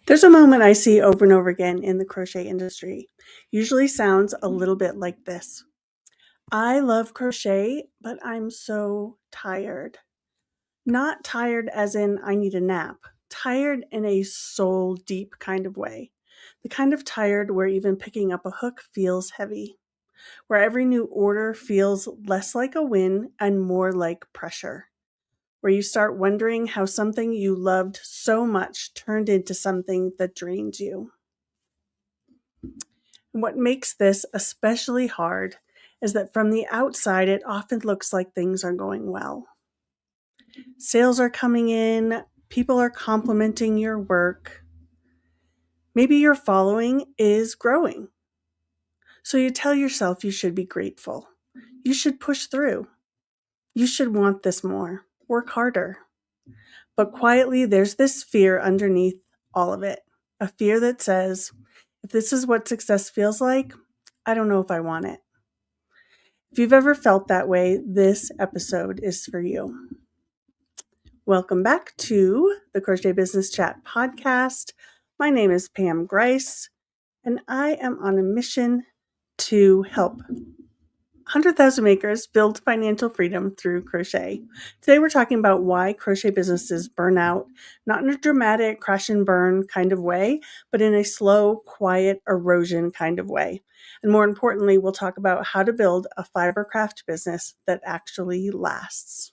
There's a moment I see over and over again in the crochet industry. Usually sounds a little bit like this. I love crochet, but I'm so tired. Not tired as in I need a nap, tired in a soul deep kind of way. The kind of tired where even picking up a hook feels heavy, where every new order feels less like a win and more like pressure, where you start wondering how something you loved so much turned into something that drains you. What makes this especially hard is that from the outside, it often looks like things are going well. Sales are coming in, people are complimenting your work. Maybe your following is growing. So you tell yourself you should be grateful. You should push through. You should want this more. Work harder. But quietly, there's this fear underneath all of it. A fear that says, if this is what success feels like, I don't know if I want it. If you've ever felt that way, this episode is for you. Welcome back to the Crochet Business Chat podcast. My name is Pam Grice, and I am on a mission to help 100,000 makers build financial freedom through crochet. Today we're talking about why crochet businesses burn out, not in a dramatic crash and burn kind of way, but in a slow, quiet erosion kind of way. And more importantly, we'll talk about how to build a fibercraft business that actually lasts.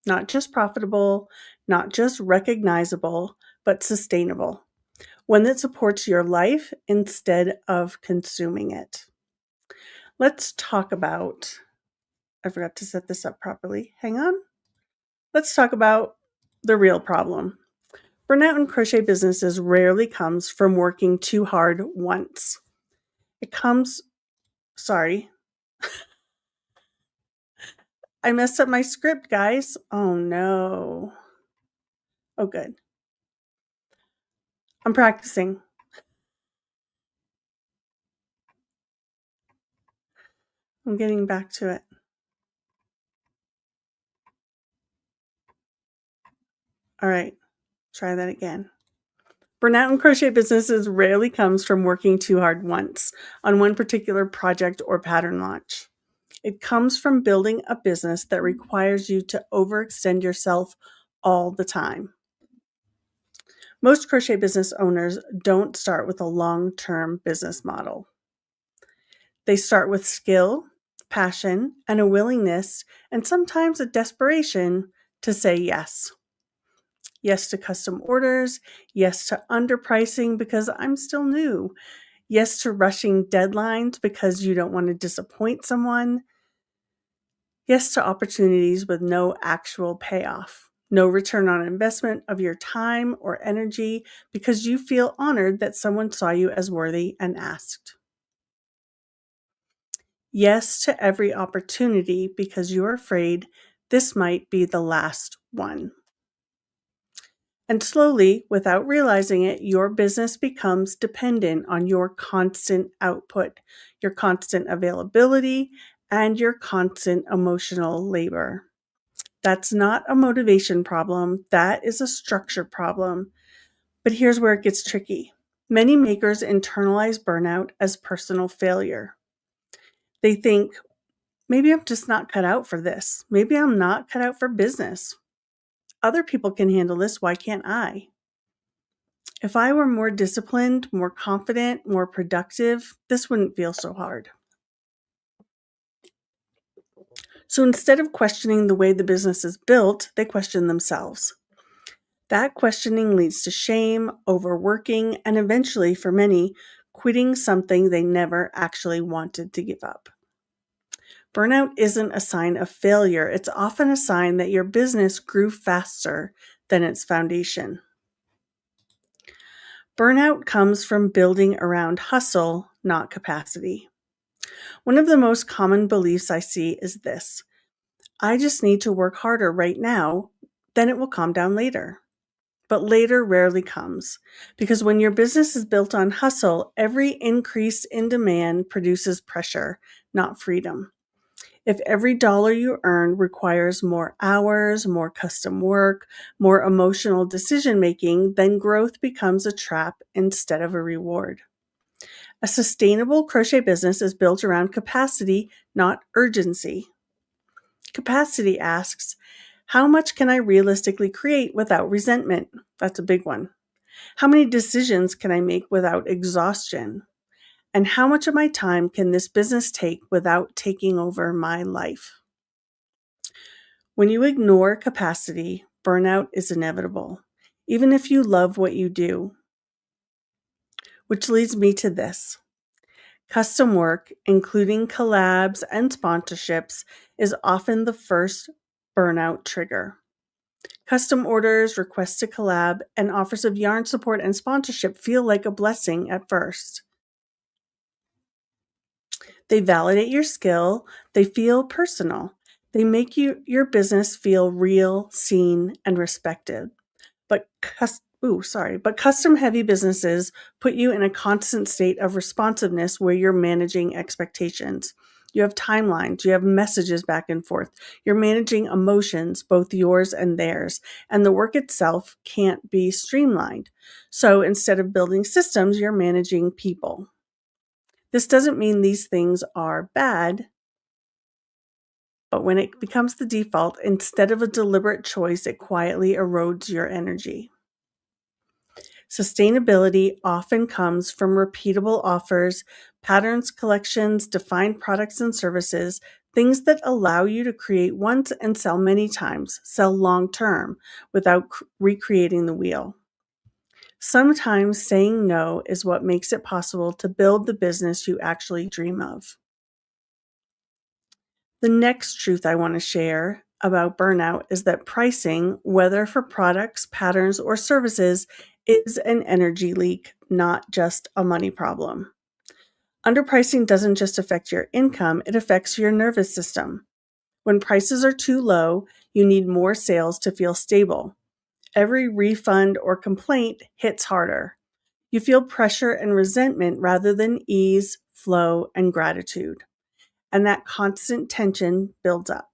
Not just profitable, not just recognizable, but sustainable. One that supports your life instead of consuming it. Let's talk about, I forgot to set this up properly. Hang on. Let's talk about the real problem. Burnout in crochet businesses rarely comes from working too hard once. I messed up my script, guys. Oh no. Oh, good. I'm practicing. I'm getting back to it. All right, try that again. Burnout in crochet businesses rarely comes from working too hard once on one particular project or pattern launch. It comes from building a business that requires you to overextend yourself all the time. Most crochet business owners don't start with a long-term business model. They start with skill, passion, and a willingness, and sometimes a desperation to say yes. Yes to custom orders, yes to underpricing because I'm still new, yes to rushing deadlines because you don't want to disappoint someone, yes to opportunities with no actual payoff, no return on investment of your time or energy because you feel honored that someone saw you as worthy and asked. Yes to every opportunity because you're afraid this might be the last one. And slowly, without realizing it, your business becomes dependent on your constant output, your constant availability, and your constant emotional labor. That's not a motivation problem. That is a structure problem. But here's where it gets tricky. Many makers internalize burnout as personal failure. They think, maybe I'm just not cut out for this. Maybe I'm not cut out for business. Other people can handle this. Why can't I? If I were more disciplined, more confident, more productive, this wouldn't feel so hard. So instead of questioning the way the business is built, they question themselves. That questioning leads to shame, overworking, and eventually, for many, quitting something they never actually wanted to give up. Burnout isn't a sign of failure. It's often a sign that your business grew faster than its foundation. Burnout comes from building around hustle, not capacity. One of the most common beliefs I see is this: I just need to work harder right now, then it will calm down later. But later rarely comes, because when your business is built on hustle, every increase in demand produces pressure, not freedom. If every dollar you earn requires more hours, more custom work, more emotional decision making, then growth becomes a trap instead of a reward. A sustainable crochet business is built around capacity, not urgency. Capacity asks, how much can I realistically create without resentment? That's a big one. How many decisions can I make without exhaustion? And how much of my time can this business take without taking over my life? When you ignore capacity, burnout is inevitable, even if you love what you do. Which leads me to this. Custom work, including collabs and sponsorships, is often the first burnout trigger. Custom orders, requests to collab, and offers of yarn support and sponsorship feel like a blessing at first. They validate your skill, they feel personal, they make your business feel real, seen, and respected. But custom-heavy businesses put you in a constant state of responsiveness where you're managing expectations. You have timelines, you have messages back and forth. You're managing emotions, both yours and theirs, and the work itself can't be streamlined. So instead of building systems, you're managing people. This doesn't mean these things are bad, but when it becomes the default, instead of a deliberate choice, it quietly erodes your energy. Sustainability often comes from repeatable offers, patterns, collections, defined products and services, things that allow you to create once and sell many times, sell long term, without recreating the wheel. Sometimes saying no is what makes it possible to build the business you actually dream of. The next truth I want to share about burnout is that pricing, whether for products, patterns, or services, is an energy leak, not just a money problem. Underpricing doesn't just affect your income, it affects your nervous system. When prices are too low, you need more sales to feel stable. Every refund or complaint hits harder. You feel pressure and resentment rather than ease, flow, and gratitude. And that constant tension builds up.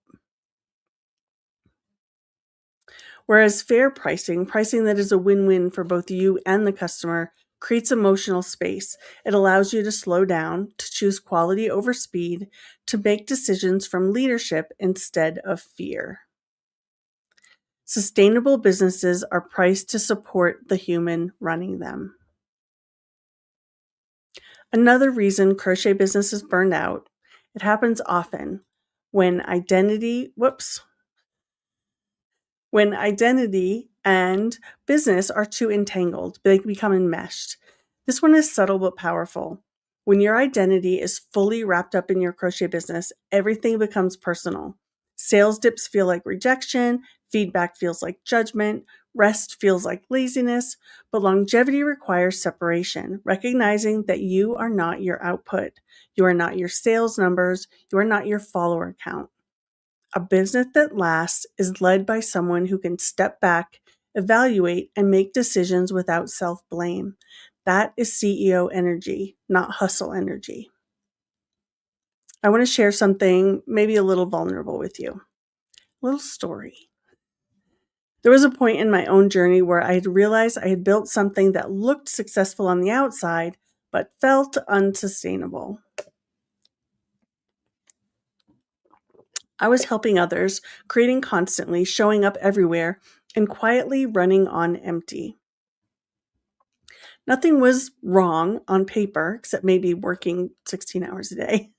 Whereas fair pricing that is a win-win for both you and the customer, creates emotional space. It allows you to slow down, to choose quality over speed, to make decisions from leadership instead of fear. Sustainable businesses are priced to support the human running them. Another reason crochet businesses burn out, it happens often when identity and business are too entangled. They become enmeshed. This one is subtle but powerful. When your identity is fully wrapped up in your crochet business, everything becomes personal. Sales dips feel like rejection, feedback feels like judgment, rest feels like laziness, but longevity requires separation, recognizing that you are not your output. You are not your sales numbers. You are not your follower count. A business that lasts is led by someone who can step back, evaluate, and make decisions without self-blame. That is CEO energy, not hustle energy. I want to share something maybe a little vulnerable with you. A little story. There was a point in my own journey where I had realized I had built something that looked successful on the outside, but felt unsustainable. I was helping others, creating constantly, showing up everywhere, and quietly running on empty. Nothing was wrong on paper, except maybe working 16 hours a day,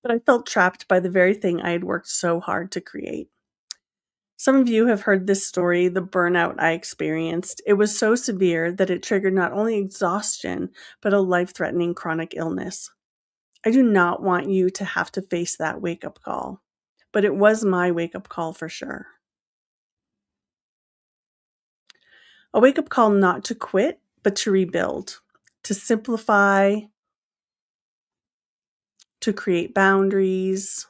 but I felt trapped by the very thing I had worked so hard to create. Some of you have heard this story, the burnout I experienced. It was so severe that it triggered not only exhaustion, but a life-threatening chronic illness. I do not want you to have to face that wake-up call, but it was my wake-up call for sure. A wake-up call not to quit, but to rebuild, to simplify, to create boundaries,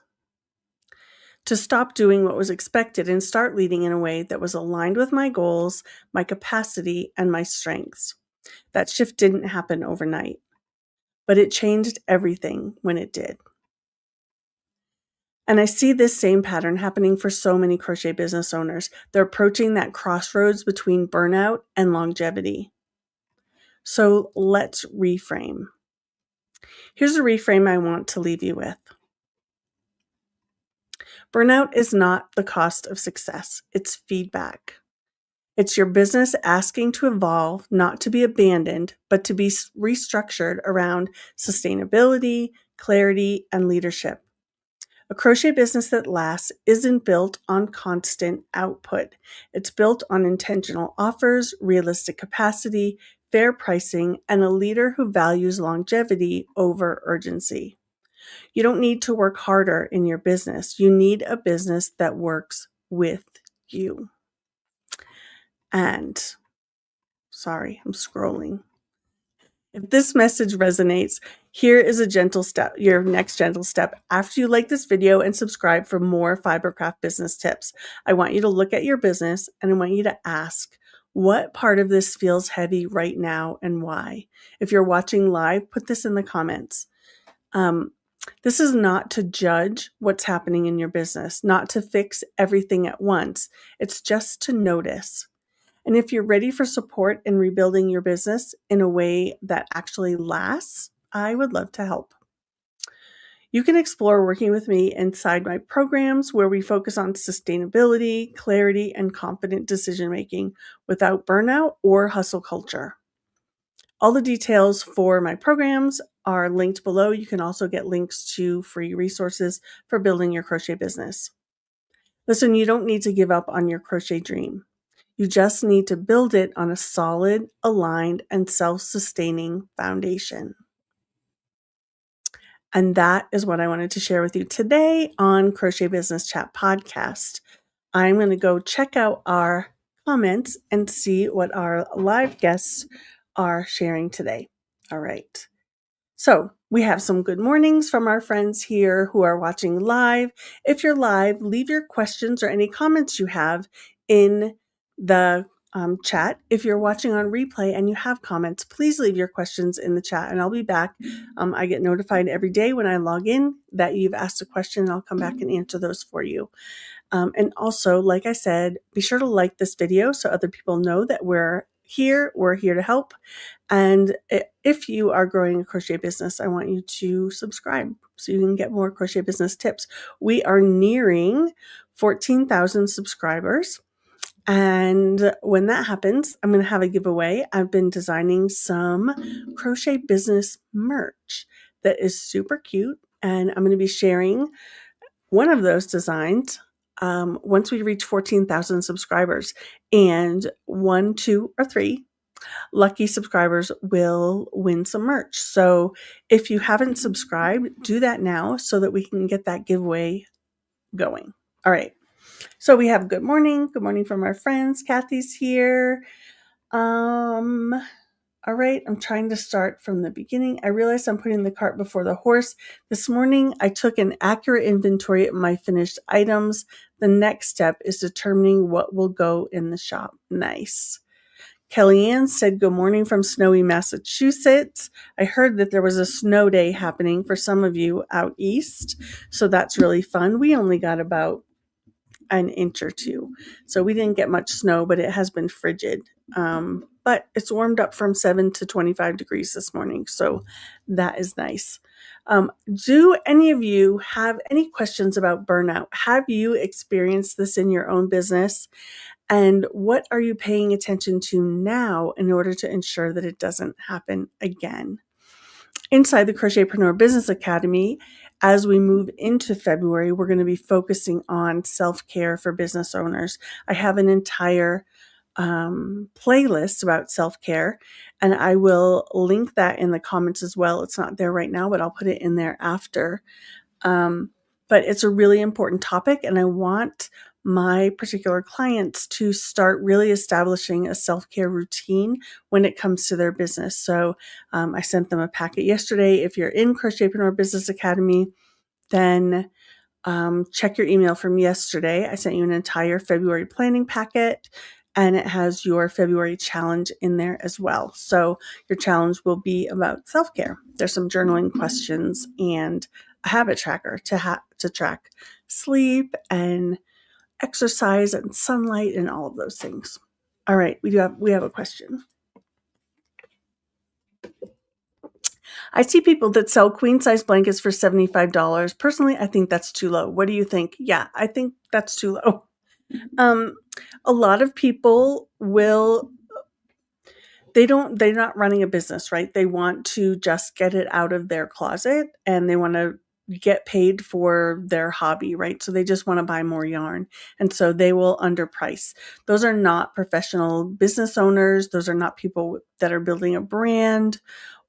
to stop doing what was expected and start leading in a way that was aligned with my goals, my capacity, and my strengths. That shift didn't happen overnight, but it changed everything when it did. And I see this same pattern happening for so many crochet business owners. They're approaching that crossroads between burnout and longevity. So let's reframe. Here's a reframe I want to leave you with. Burnout is not the cost of success. It's feedback. It's your business asking to evolve, not to be abandoned, but to be restructured around sustainability, clarity, and leadership. A crochet business that lasts isn't built on constant output. It's built on intentional offers, realistic capacity, fair pricing, and a leader who values longevity over urgency. You don't need to work harder in your business. You need a business that works with you. And sorry, I'm scrolling. If this message resonates, here is a gentle step, your next gentle step. After you like this video and subscribe for more Fibercraft business tips, I want you to look at your business and I want you to ask, what part of this feels heavy right now and why? If you're watching live, put this in the comments. This is not to judge what's happening in your business, not to fix everything at once. It's just to notice. And if you're ready for support in rebuilding your business in a way that actually lasts, I would love to help. You can explore working with me inside my programs where we focus on sustainability, clarity, and confident decision-making without burnout or hustle culture. All the details for my programs are linked below. You can also get links to free resources for building your crochet business. Listen, you don't need to give up on your crochet dream. You just need to build it on a solid, aligned, and self-sustaining foundation. And that is what I wanted to share with you today on Crochet Business Chat podcast. I'm going to go check out our comments and see what our live guests are sharing today. All right. So we have some good mornings from our friends here who are watching live. If you're live, leave your questions or any comments you have in the chat. If you're watching on replay and you have comments, please leave your questions in the chat and I'll be back. I get notified every day when I log in that you've asked a question and I'll come back and answer those for you. And also, like I said, be sure to like this video so other people know that we're here to help. And if you are growing a crochet business, I want you to subscribe so you can get more crochet business tips. We are nearing 14,000 subscribers. And when that happens, I'm going to have a giveaway. I've been designing some crochet business merch that is super cute. And I'm going to be sharing one of those designs once we reach 14,000 subscribers. And 1, 2, or 3 lucky subscribers will win some merch. So if you haven't subscribed, do that now so that we can get that giveaway going. All right. So we have good morning. Good morning from our friends. Kathy's here. All right, I'm trying to start from the beginning. I realized I'm putting the cart before the horse. This morning, I took an accurate inventory of my finished items. The next step is determining what will go in the shop. Nice. Kellyanne said, good morning from snowy Massachusetts. I heard that there was a snow day happening for some of you out east, so that's really fun. We only got about an inch or 2, so we didn't get much snow, but it has been frigid. But it's warmed up from 7 to 25 degrees this morning, so that is nice. Do any of you have any questions about burnout? Have you experienced this in your own business? And what are you paying attention to now in order to ensure that it doesn't happen again? Inside the Crochetpreneur Business Academy, as we move into February, we're going to be focusing on self-care for business owners. I have an entire playlist about self-care, and I will link that in the comments as well. It's not there right now, but I'll put it in there after. But it's a really important topic, and I want my particular clients to start really establishing a self-care routine when it comes to their business. So I sent them a packet yesterday. If you're in Crochetpreneur Business Academy, then check your email from yesterday. I sent you an entire February planning packet, and it has your February challenge in there as well. So your challenge will be about self-care. There's some journaling questions and habit tracker to track sleep and exercise and sunlight and all of those things. All right, we have a question. I see people that sell queen size blankets for $75. Personally, I think that's too low. What do you think? Yeah, I think that's too low. A lot of people they're not running a business, right? They want to just get it out of their closet and they want to get paid for their hobby, right? So they just want to buy more yarn. And so they will underprice. Those are not professional business owners. Those are not people that are building a brand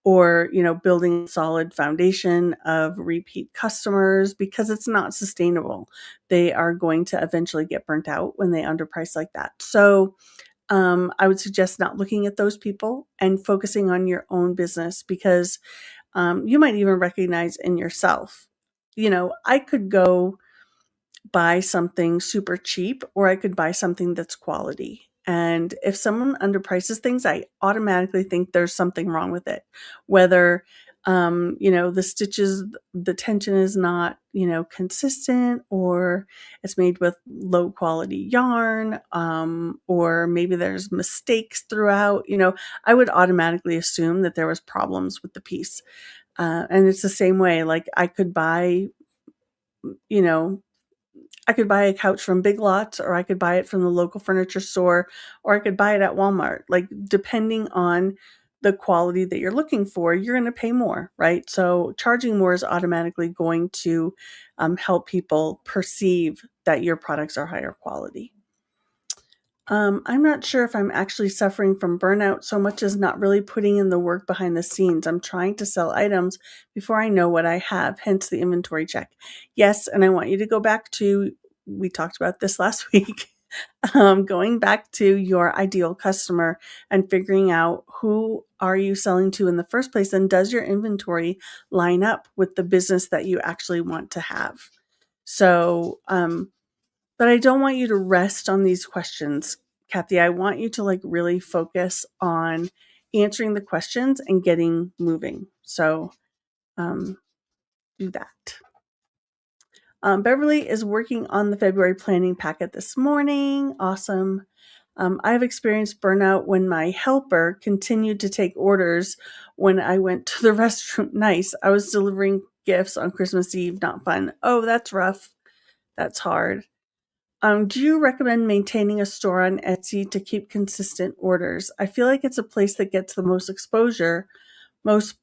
or, building a solid foundation of repeat customers, because it's not sustainable. They are going to eventually get burnt out when they underprice like that. So I would suggest not looking at those people and focusing on your own business, because you might even recognize in yourself, I could go buy something super cheap or I could buy something that's quality. And if someone underprices things, I automatically think there's something wrong with it. Whether, the stitches, the tension is not, consistent, or it's made with low quality yarn, or maybe there's mistakes throughout, I would automatically assume that there was problems with the piece. And it's the same way, like you know, I could buy a couch from Big Lots, or I could buy it from the local furniture store, or I could buy it at Walmart. Like, depending on the quality that you're looking for, you're going to pay more, right? So charging more is automatically going to help people perceive that your products are higher quality. I'm not sure if I'm actually suffering from burnout so much as not really putting in the work behind the scenes. I'm trying to sell items before I know what I have, hence the inventory check. Yes, and I want you to go back to, we talked about this last week, going back to your ideal customer and figuring out who are you selling to in the first place, and does your inventory line up with the business that you actually want to have? So, but I don't want you to rest on these questions, Kathy. I want you to really focus on answering the questions and getting moving. So do that. Beverly is working on the February planning packet this morning. Awesome. I've experienced burnout when my helper continued to take orders when I went to the restroom. Nice. I was delivering gifts on Christmas Eve. Not fun. Oh, that's rough. That's hard. Do you recommend maintaining a store on Etsy to keep consistent orders? I feel like it's a place that gets the most exposure. Most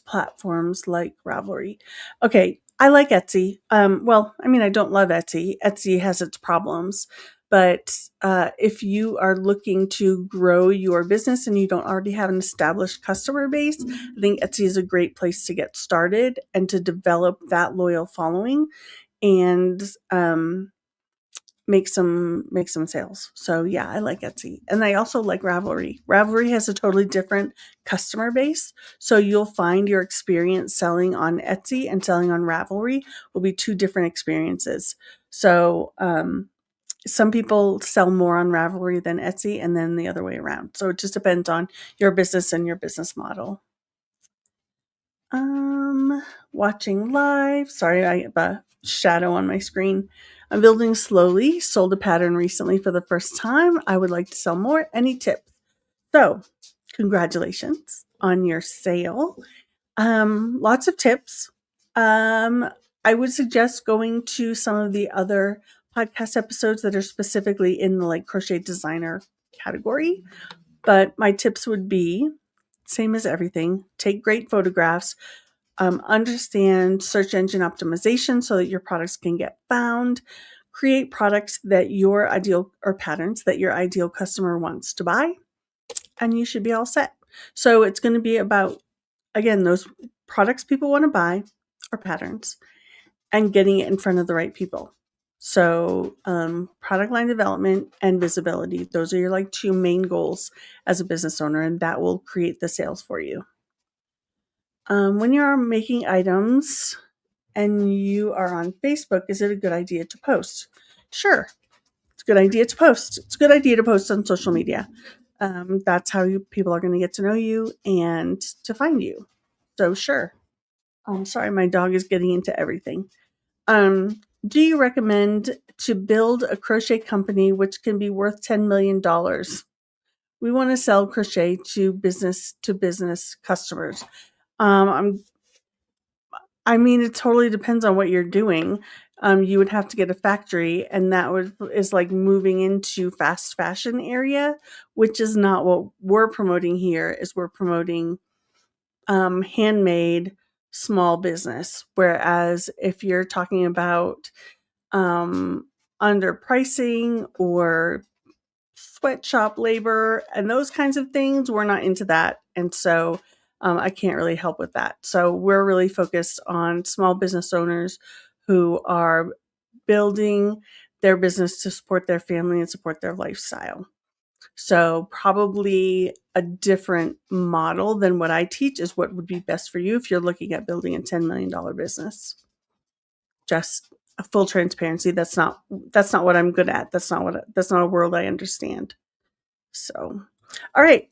platforms like Ravelry. Okay, I like Etsy. I don't love Etsy. Etsy has its problems, but if you are looking to grow your business and you don't already have an established customer base, I think Etsy is a great place to get started and to develop that loyal following and make some sales. So yeah, I like Etsy. And I also like Ravelry. Ravelry has a totally different customer base. So you'll find your experience selling on Etsy and selling on Ravelry will be two different experiences. So some people sell more on Ravelry than Etsy, and then the other way around. So it just depends on your business and your business model. Watching live. Sorry, I have a shadow on my screen. I'm building slowly. Sold a pattern recently for the first time. I would like to sell more. Any tips? So, congratulations on your sale. Lots of tips. I would suggest going to some of the other podcast episodes that are specifically in the crochet designer category. But my tips would be same as everything. Take great photographs. Understand search engine optimization so that your products can get found. Create products that your ideal, or patterns that your ideal customer wants to buy, and you should be all set. So it's going to be about, again, those products people want to buy or patterns, and getting it in front of the right people. So product line development and visibility, those are your two main goals as a business owner, and that will create the sales for you. When you are making items and you are on Facebook, is it a good idea to post? Sure. It's a good idea to post. It's a good idea to post on social media. That's how people are going to get to know you and to find you. So sure. I'm sorry, my dog is getting into everything. Do you recommend to build a crochet company which can be worth $10 million? We want to sell crochet to business customers. I mean, it totally depends on what you're doing. You would have to get a factory, and is like moving into fast fashion area, which is not what we're promoting here. Is we're promoting handmade small business. Whereas if you're talking about underpricing or sweatshop labor and those kinds of things, we're not into that. And so I can't really help with that. So we're really focused on small business owners who are building their business to support their family and support their lifestyle. So probably a different model than what I teach is what would be best for you if you're looking at building a $10 million business. Just a full transparency. That's not what I'm good at. That's not a world I understand. So, all right.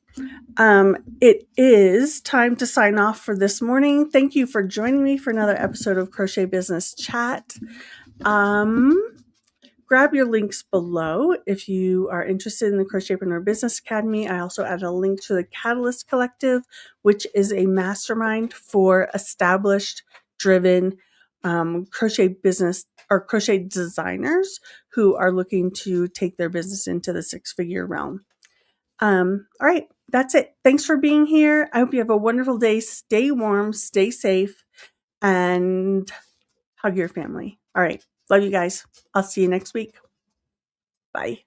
It is time to sign off for this morning. Thank you for joining me for another episode of Crochet Business Chat. Grab your links below if you are interested in the Crochetpreneur Business Academy. I also added a link to the Catalyst Collective, which is a mastermind for established, driven crochet business or crochet designers who are looking to take their business into the six-figure realm. All right, that's it. Thanks for being here. I hope you have a wonderful day. Stay warm, stay safe, and hug your family. All right. Love you guys. I'll see you next week. Bye.